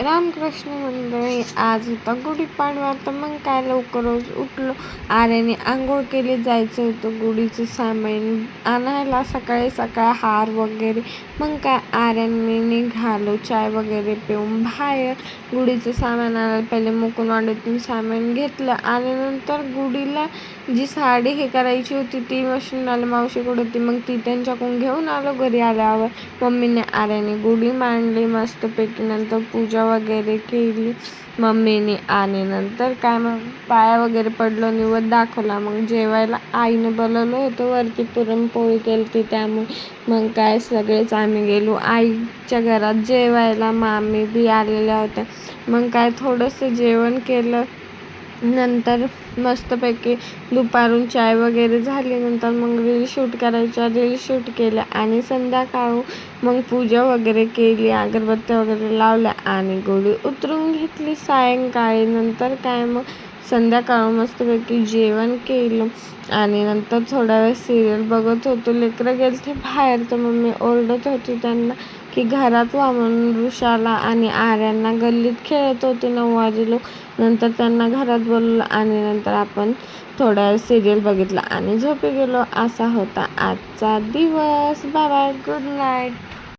रामकृष्ण मंडळी, आज होता गुढीपाडवा. तर मग काय लवकरच उठलो. आर्याने आंघोळ केली, जायचं होतं गुढीचं सामान आणायला सकाळी सकाळ, हार वगैरे. मग काय आर्याने निघालो चाय वगैरे पिऊन बाहेर गुढीचं सामान आणायला. पहिले मुकुंदवाडीतून सामान घेतलं आणि नंतर गुढीला जी साडी हे करायची होती ती मशीनवाल्या मावशीकडे होती, मग ती त्यांच्याकडून घेऊन आलो. घरी आल्यावर मम्मीने आर्याने गुढी मांडली मस्तपैकी. नंतर पूजा वगैरे केली मम्मीने आणि नंतर काय मग पाया वगैरे पडलो, निवद दाखवला. मग जेवायला आईने बोलवलं होतं वरती, पुरणपोळी केली होती, त्यामुळे मग काय सगळेच आम्ही गेलो आईच्या घरात जेवायला. मामी बी आलेल्या होत्या. मग काय थोडंसं जेवण केलं. नंतर मस्तपैकी दुपारून चाय वगैरे झाली. नंतर मग रील शूट करायच्या रील शूट केल्या आणि संध्याकाळ मग पूजा वगैरे केली, अगरबत्त्या वगैरे लावल्या आणि गुढी उतरून घेतली सायंकाळी. नंतर काय मग संध्याकाळ मस्तपैकी जेवण केलं आणि नंतर थोडा वेळ सिरियल बघत होतो. लेकरं गेले ते बाहेर, तर मम्मी ओरडत होती त्यांना की घरात व्हा म्हणून. ऋषाला आणि आर्यांना गल्लीत खेळत होते. 9 वाजले. नंतर त्यांना घरात बोलवलं आणि नंतर आपण थोडा वेळ सिरियल बघितला आणि झोपी गेलो. असा होता आजचा दिवस. Bye bye, good night.